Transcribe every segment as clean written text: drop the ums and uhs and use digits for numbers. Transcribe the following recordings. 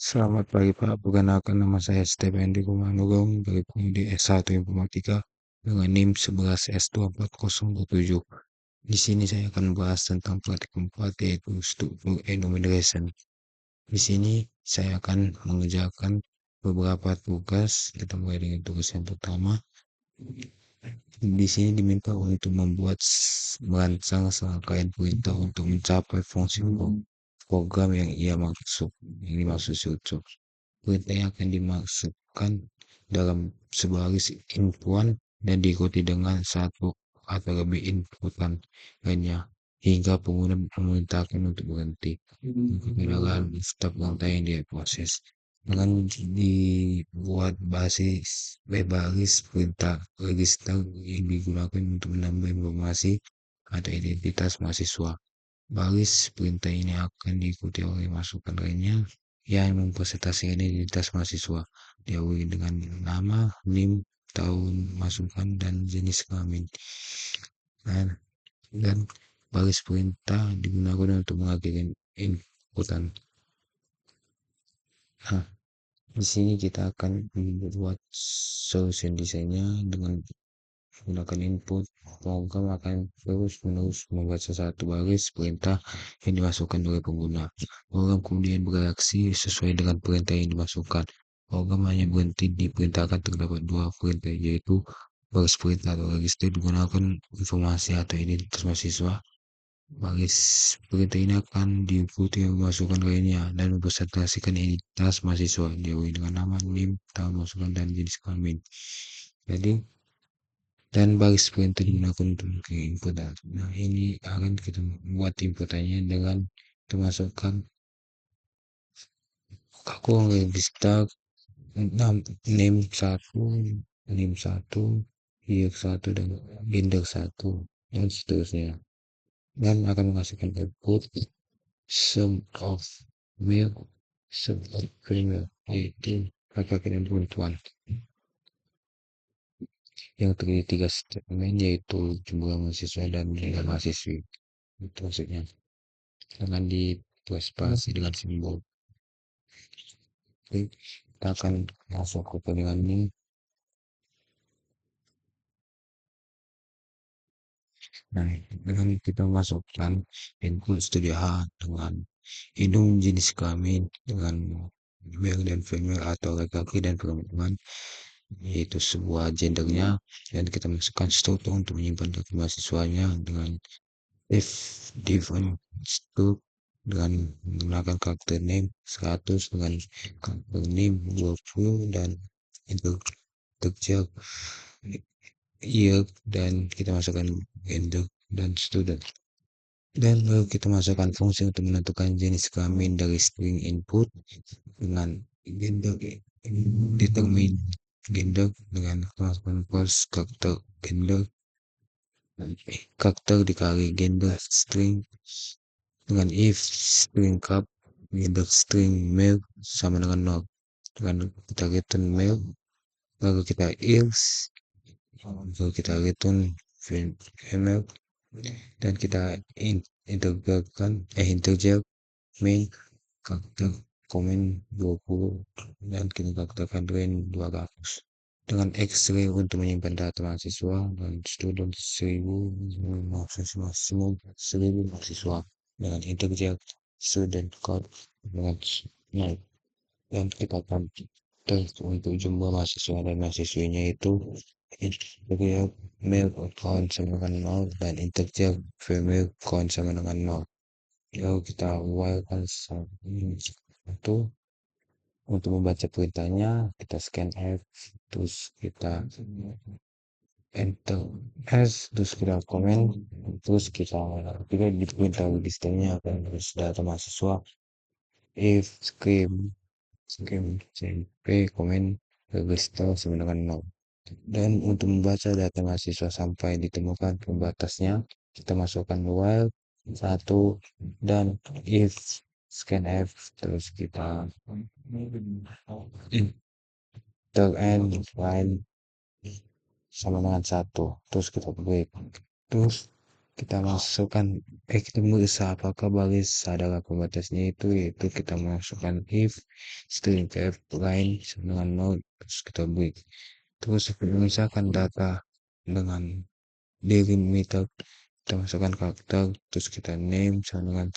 Selamat pagi Pak, perkenalkan nama saya Stephen Dikumanogon dari Prodi S1 Informatika dengan NIM 11S2407. Di sini saya akan membahas tentang praktikum 4 yaitu struktur enumeration. Di sini saya akan mengerjakan beberapa tugas. Kita mulai dengan tugas yang pertama. Di sini diminta untuk merancang serangkaian perintah untuk mencapai fungsi program yang dimaksud suatu. Perintah yang akan dimasukkan dalam sebaris inputan dan diikuti dengan satu atau lebih inputan lainnya hingga pengguna memerintahkan untuk berhenti. Kebenaran stop rantai yang dia proses dengan dibuat baris perintah register yang digunakan untuk menambah informasi atau identitas mahasiswa. Baris perintah ini akan diikuti oleh masukan lainnya yang mempresentasikan identitas mahasiswa, diawali dengan nama, NIM, tahun masukan, dan jenis kelamin. Dan baris perintah digunakan untuk mengakhiri inputan. Nah, di sini kita akan membuat solution desainnya dengan menggunakan input. Program akan terus-menerus membaca satu baris perintah yang dimasukkan oleh pengguna. Program kemudian bereaksi sesuai dengan perintah yang dimasukkan. Program hanya berhenti diperintahkan terdapat dua perintah, yaitu baris perintah atau register digunakan informasi atau identitas mahasiswa. Baris perintah ini akan diikuti masukan lainnya dan mempresentasikan identitas mahasiswa, diawali dengan nama, NIM, tahun masukan, dan jenis kelamin. Jadi dan baris perintah digunakan untuk input. Nah, ini akan kita buat inputannya dengan memasukkan kalkulasi register name 1, name 1, year 1, dan gender 1, dan seterusnya. Dan akan menghasilkan output sum of male, sum of female, yaitu laki-laki dan perempuan. Yang terdiri 3 statement, yaitu jumlah mahasiswa dan nilai mahasiswi. Itu maksudnya. Dengan ditulis spasi dengan simbol. Oke, kita akan masuk ke pilihan ini. Nah, dengan kita masukkan input studi H dengan hidung jenis kelamin dengan male dan female atau laki-laki dan perempuan, yaitu sebuah gendernya, dan kita masukkan struktur untuk menyimpan data mahasiswanya dengan if different struct dengan menggunakan karakter name 100 dengan karakter name 20 dan integer year, dan kita masukkan gender dan student. Dan lalu kita masukkan fungsi untuk menentukan jenis kelamin dari string input dengan gender determine gender dengan masukkan false karakter dikali gender string dengan if string cup gender string male sama dengan 0, dengan kita return male, lalu kita else, lalu kita return female, dan kita integer main karakter komen 20 dan kita katakan range 200 dengan X-ray untuk menyimpan data mahasiswa dan student 1000 maksimum 1000 mahasiswa dengan integer student code dengan 0, dan kita akan untuk jumlah mahasiswa dan mahasiswinya itu integer male count sama dengan 0 dan integer female count sama dengan 0. Lalu kita while satu untuk membaca perintahnya kita scan F, terus kita enter S, terus kita komen, terus kita di perintah registernya akan terus data mahasiswa if cmp komen register sama dengan 0. Dan untuk membaca data mahasiswa sampai ditemukan pembatasnya, kita masukkan while 1 dan if scan F, terus kita end line sama dengan 1, terus kita break, terus kita masukkan kita berusaha apakah baris adalah pembatasnya itu, yaitu kita masukkan if string f lain sama dengan nol, terus kita break. Terus misalkan data dengan delimiter, kita masukkan karakter, terus kita name sama dengan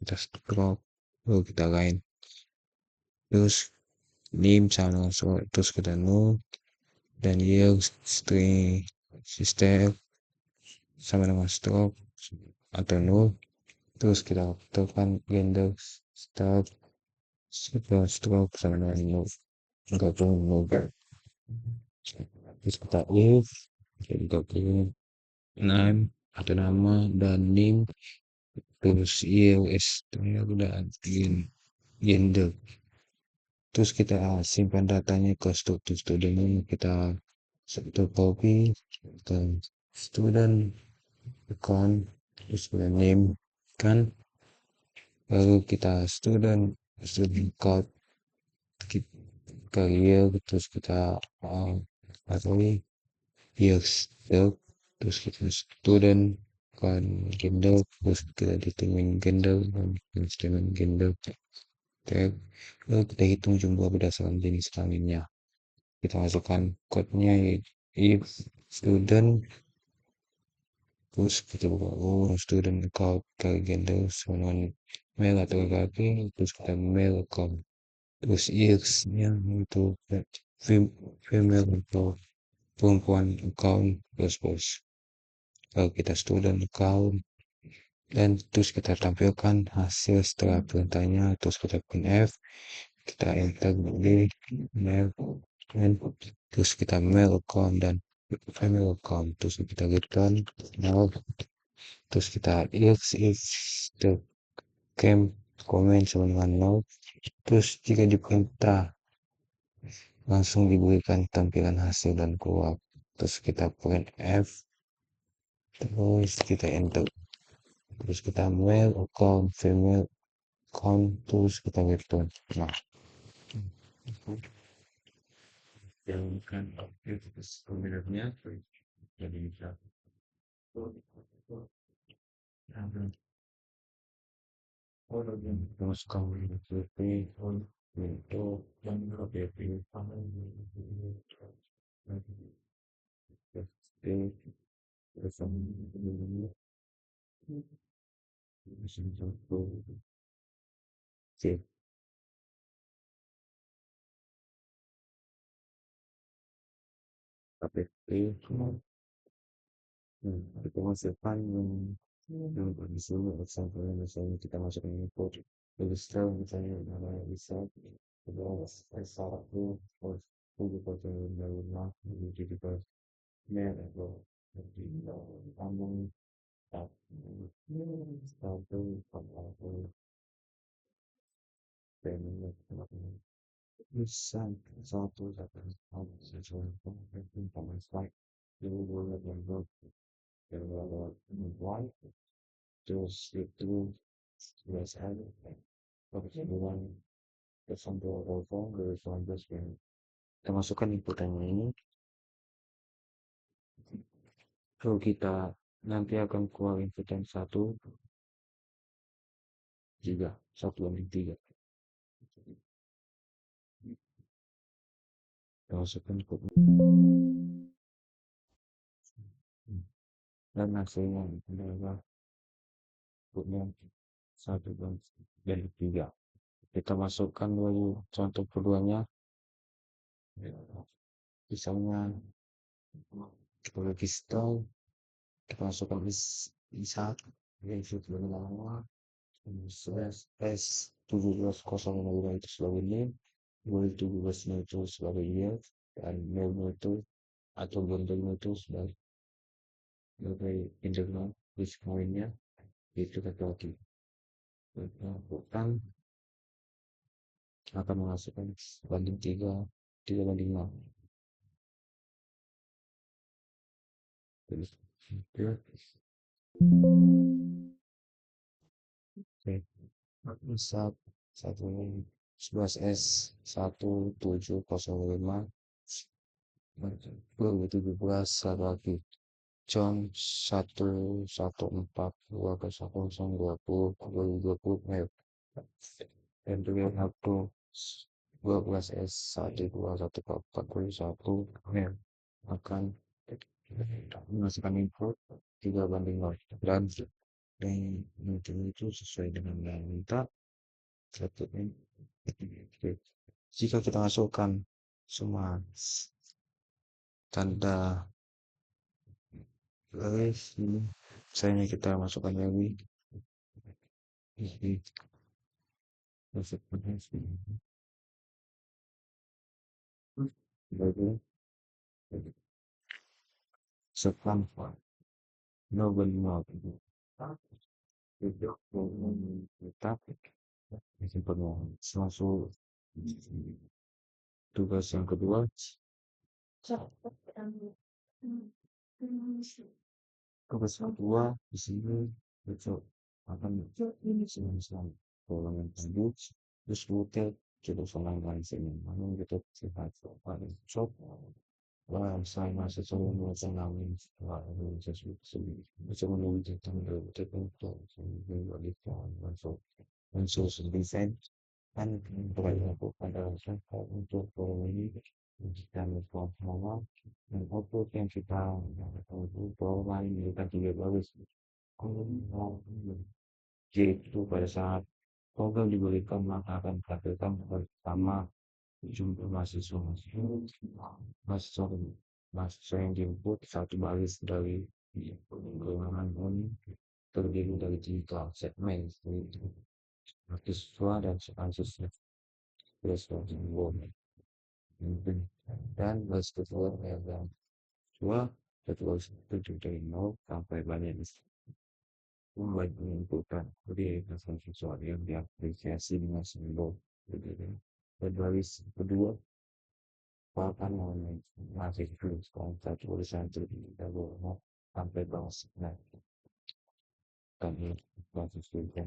kita stroke, lalu kita line, terus name sama dengan stroke, terus kita null, dan year string system sama dengan stroke atau null, terus kita tentukan gender start stroke sama dengan null, enggak perlu null. Terus kita if kita pilih name atau nama dan name, terus year string dan gender. Terus kita simpan datanya ke student ini, kita satu copy ke student account, terus kita name kan, lalu kita student code career, terus kita atau years terus kita student kan gender, terus kita determine gender dan determine gender tag, lalu kita hitung jumlah berdasarkan jenis kelaminnya. Kita masukkan code-nya if student, terus kita buka student account kali gender sama dengan male atau laki, terus kita male account, terus years-nya itu female atau perempuan account, plus lalu kita student account, dan terus kita tampilkan hasil setelah perintahnya, terus kita printf, kita enter di mail, dan terus kita mail account dan female account, terus kita return null, terus kita if the camp comment sama dengan null, terus jika diperintah langsung diberikan tampilan hasil dan keluar, terus kita printf, terus kita enter, terus kita male account female account, terus kita return. Nah, yang kan objek sebenarnya jadi bisa terus kamu itu itu yang lebih terus itu masukkan yang di sini example misalnya kita masukin input register, misalnya nama bisa terus S1 terus 7,5 jadi per mail atau kamu satu payment bisa satu sesuai dengan slide ini boleh membuat one terus itu biasanya kebetulan sampai telepon dari selanjutnya kita masukkan inputannya ini, lalu kita nanti akan keluar input yang satu juga satu banding tiga, kita masukkan input dan hasilnya adalah inputnya satu banding tiga. Kita masukkan dulu contoh keduanya, misalnya kita register, kita masukkan bisa yaitu nama S1705 itu sebagai name, 2017 itu sebagai year, dan name itu atau gender itu sebagai internal list pointnya itu laki-laki. Bukan akan menghasilkan banding 3 banding 6. Oke, bisa 11S1705 2017 lagi. jam 11.42 dan dengan waktu 12 S 1241 akan menghasilkan input 3:0 dan itu sesuai dengan yang minta satunya. Jika kita masukkan semua tanda garis ini, misalnya kita masukkan lagi masukkan sebagai sepan nobel tidak tetap penuh langsung. Tugas yang kedua, di sini besok akan selesai golongan tadi terus butir kita selangkan sini namun kita sehat paling cok. Wah, saya masih selalu mengalami sesuatu bisa menunjukkan tertentu menjadi masuk unsur desain kan berlaku pada saat untuk ini dan performa dan output yang kita bahwa ini kita juga bagus. Yaitu pada saat program diberikan maka akan dilakukan pertama jumlah mahasiswa mahasiswa mahasiswa yang diinput satu baris dari golongan ini terdiri dari 3 segmen mahasiswa dan mahasiswa dan baris kedua yang dua kedua itu dari 0 sampai banyak membuat menentukan jadi sesuatu yang diapresiasi dengan simbol dan baris kedua bahkan masih terus kontak tulisan tidak boleh sampai bawah nah kami masih sudah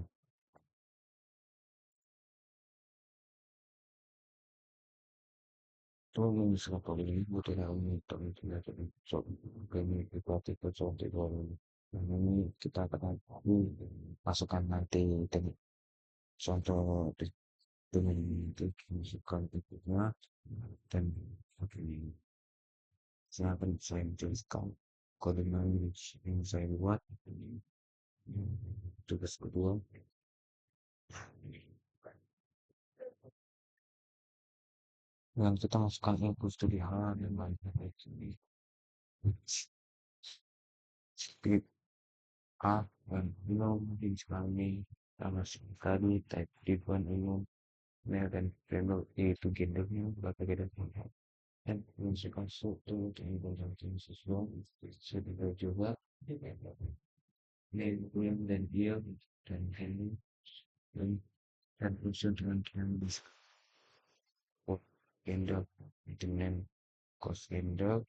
tolong siapa ini butuh ini tidak so kami berarti contoh ini kita akan masukkan nanti contoh dengan masukkan berikutnya dan saya akan saya jelaskan kode yang saya buat tugas kedua dengan kita masukkan input studi hal dan lain sebagainya script A dan mungkin sekali sama sekali type different umum male dan female itu gendernya berbeda dan menunjukkan suatu dan bergantung sesuatu sudah juga male dan dia dan ini dan unsur dengan canvas gender dengan cos gender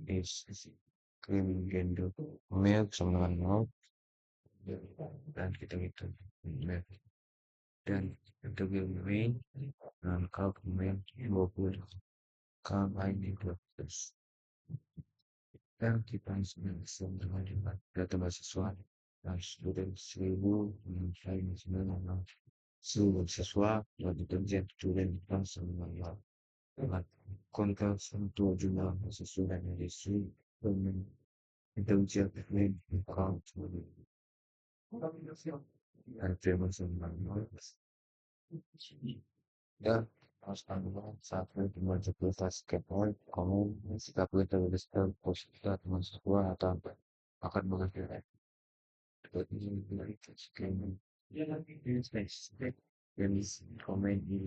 is cream gender male sama dengan nol dan kita itu dan untuk yang main dan kalau main 20 kalau lain itu terus dan kita bisa dengan data mahasiswa dan student 1.996 seluruh siswa yang diterjang student dan semua dengan konten untuk jumlah mahasiswa dan industri dan intelijen main account dan terima kasih dan harus tanggungan saat membaca kualitas skateboard kamu sikap kita berdasarkan positif mahasiswa atau akan mengakhiri dari sekian dan komen di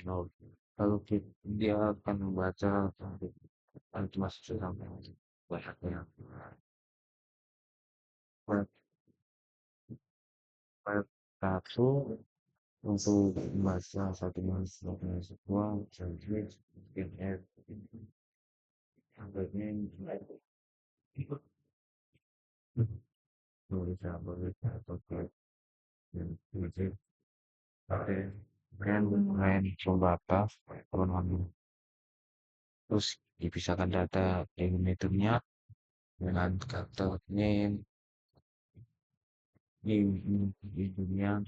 nol kalau dia akan membaca itu masih sampai banyaknya satu untuk membaca satu mahasiswa jadi skin akhirnya boleh pakai yang itu pakai main pembatas teman-teman terus dipisahkan data meternya dengan kata name, di dunia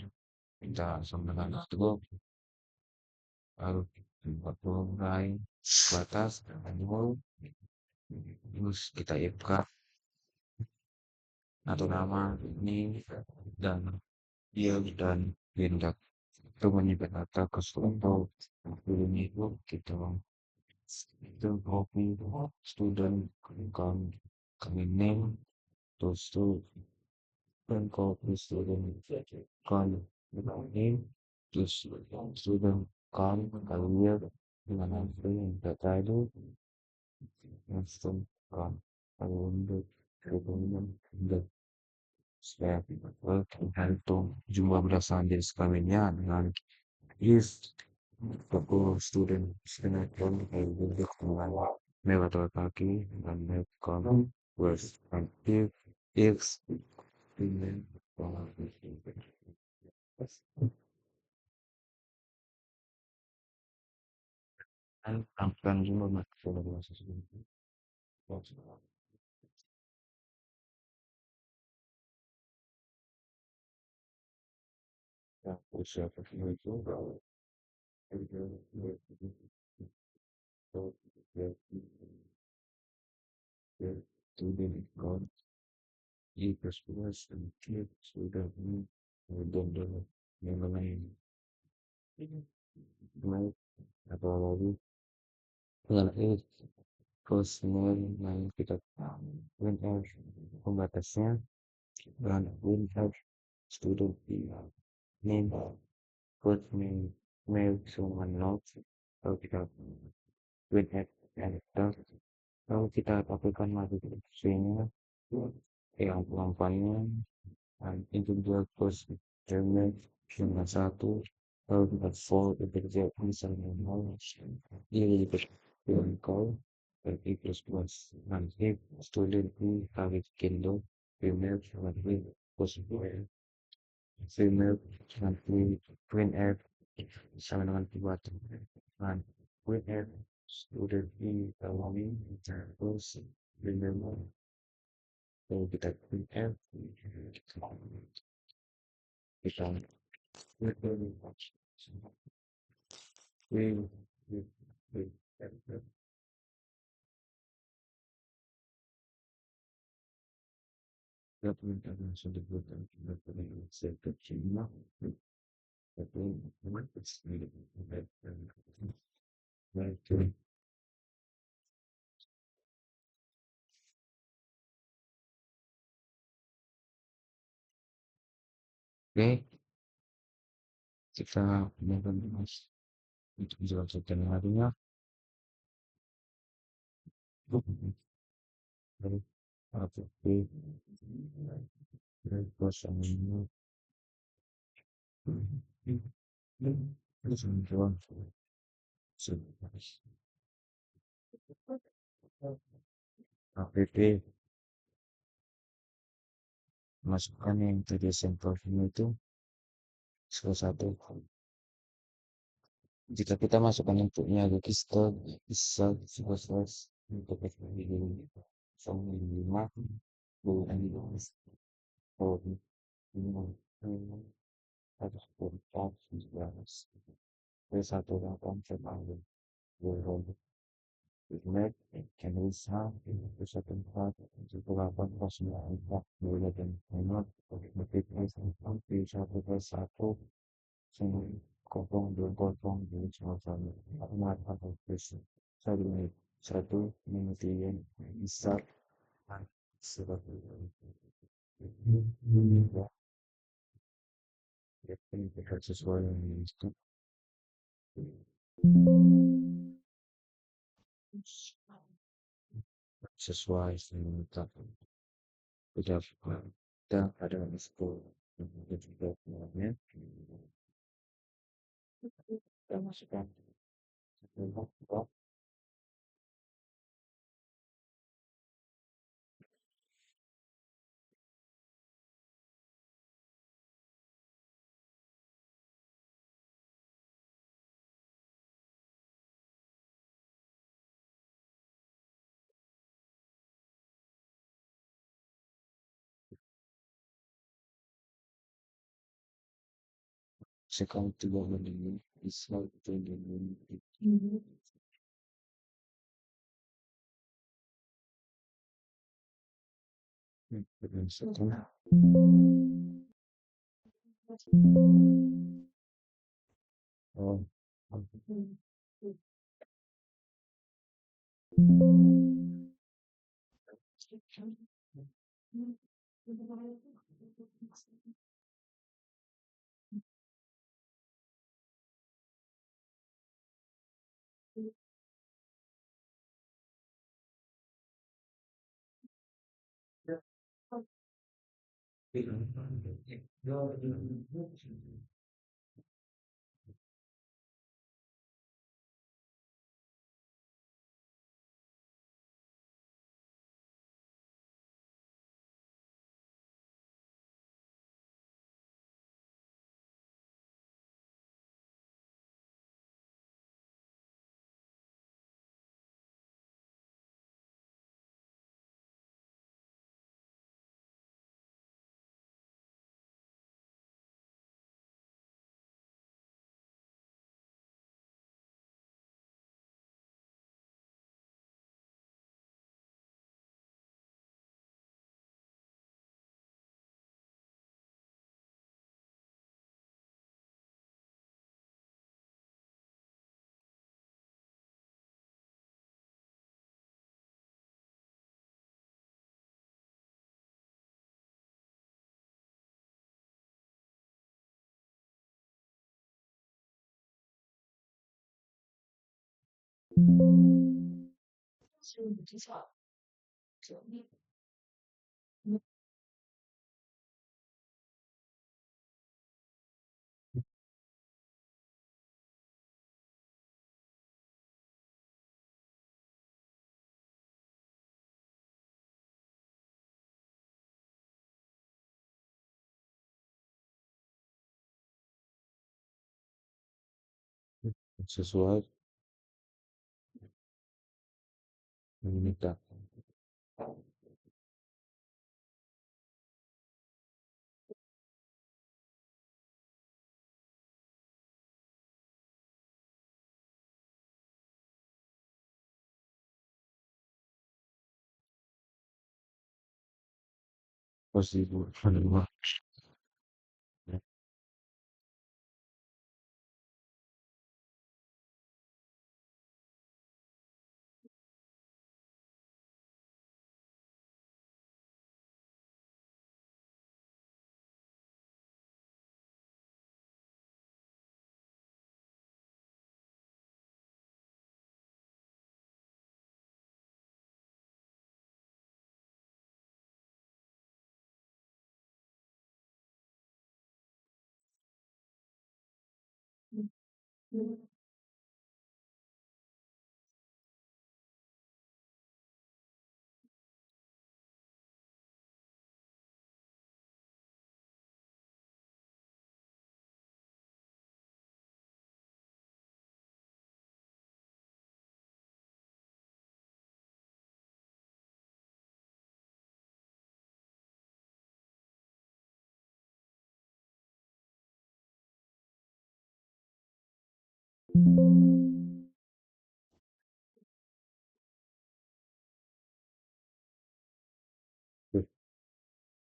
kita sampaikan itu lalu mulai batas animal terus kita ipka atau nama ini dan dia dan tindak itu menyebut kata kesuatu ini itu kita itu copy student kan kami name terus itu dan copy student kan name terus student kan kalian dengan nanti yang data itu langsung kan kalau untuk hubungan dan saya tergantung jumlah berdasarkan jenis kelaminnya dengan if toko student sinetron kayak bentuk dengan lewat kaki dan melakukan was and if female dan tampilan jumlah maksimal bahasa sebelum ya usia kecil itu student account plus plus and sudah dan yang lain naik apalagi dengan personal yang kita WinR pembatasnya dan WinR student name first name mail someone notes kalau kita WinR editor kalau kita aplikasikan modifikasinya yang pelampannya dan itu dia first terminal dengan satu kalau kita for bekerja misalnya mau dia jadi call dan plus plus nanti student ini target Kindle female nanti possible female nanti print app sama dengan buat dan print app student ini kami terus remember kalau kita print app kita we we government should develop and set the China tapi memang sendiri baik oke kita melakukan mas untuk menjelaskan harinya dari APP dari kosong ini terus menjual APP masukkan yang tadi sampelnya itu salah satu jika kita masukkan inputnya register bisa selesai untuk ini sama 5 bulan oh ini harus berkat 19 satu delapan terlalu berubah Internet can bisa bisa tempat untuk delapan kosong empat mulai dan nomor notifikasi bisa satu kosong dua kosong dua sembilan empat atau bisa satu kemudian bisa sebagai ya pendidikan sesuai yang itu sesuai dengan tidak kita ada sekolah yang juga namanya kita masukkan Sekali tiba mendengar bisa dengan dengan setelah oh, sesuai menikah pasti menerima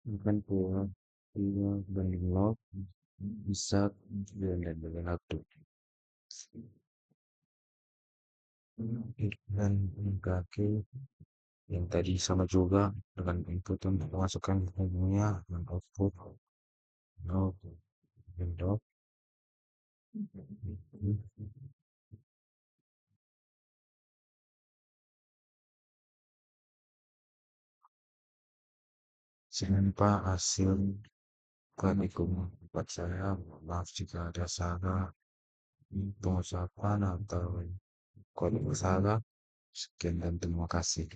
bukan pulang pulang dan log bisa dengan waktu dan kaki yang tadi sama juga dengan input dan pemasukan ilmunya dan output output dan dot sampai hasil praktikum buat saya. Maaf jika ada salah pengucapan atau kode salah. Sekian dan terima kasih.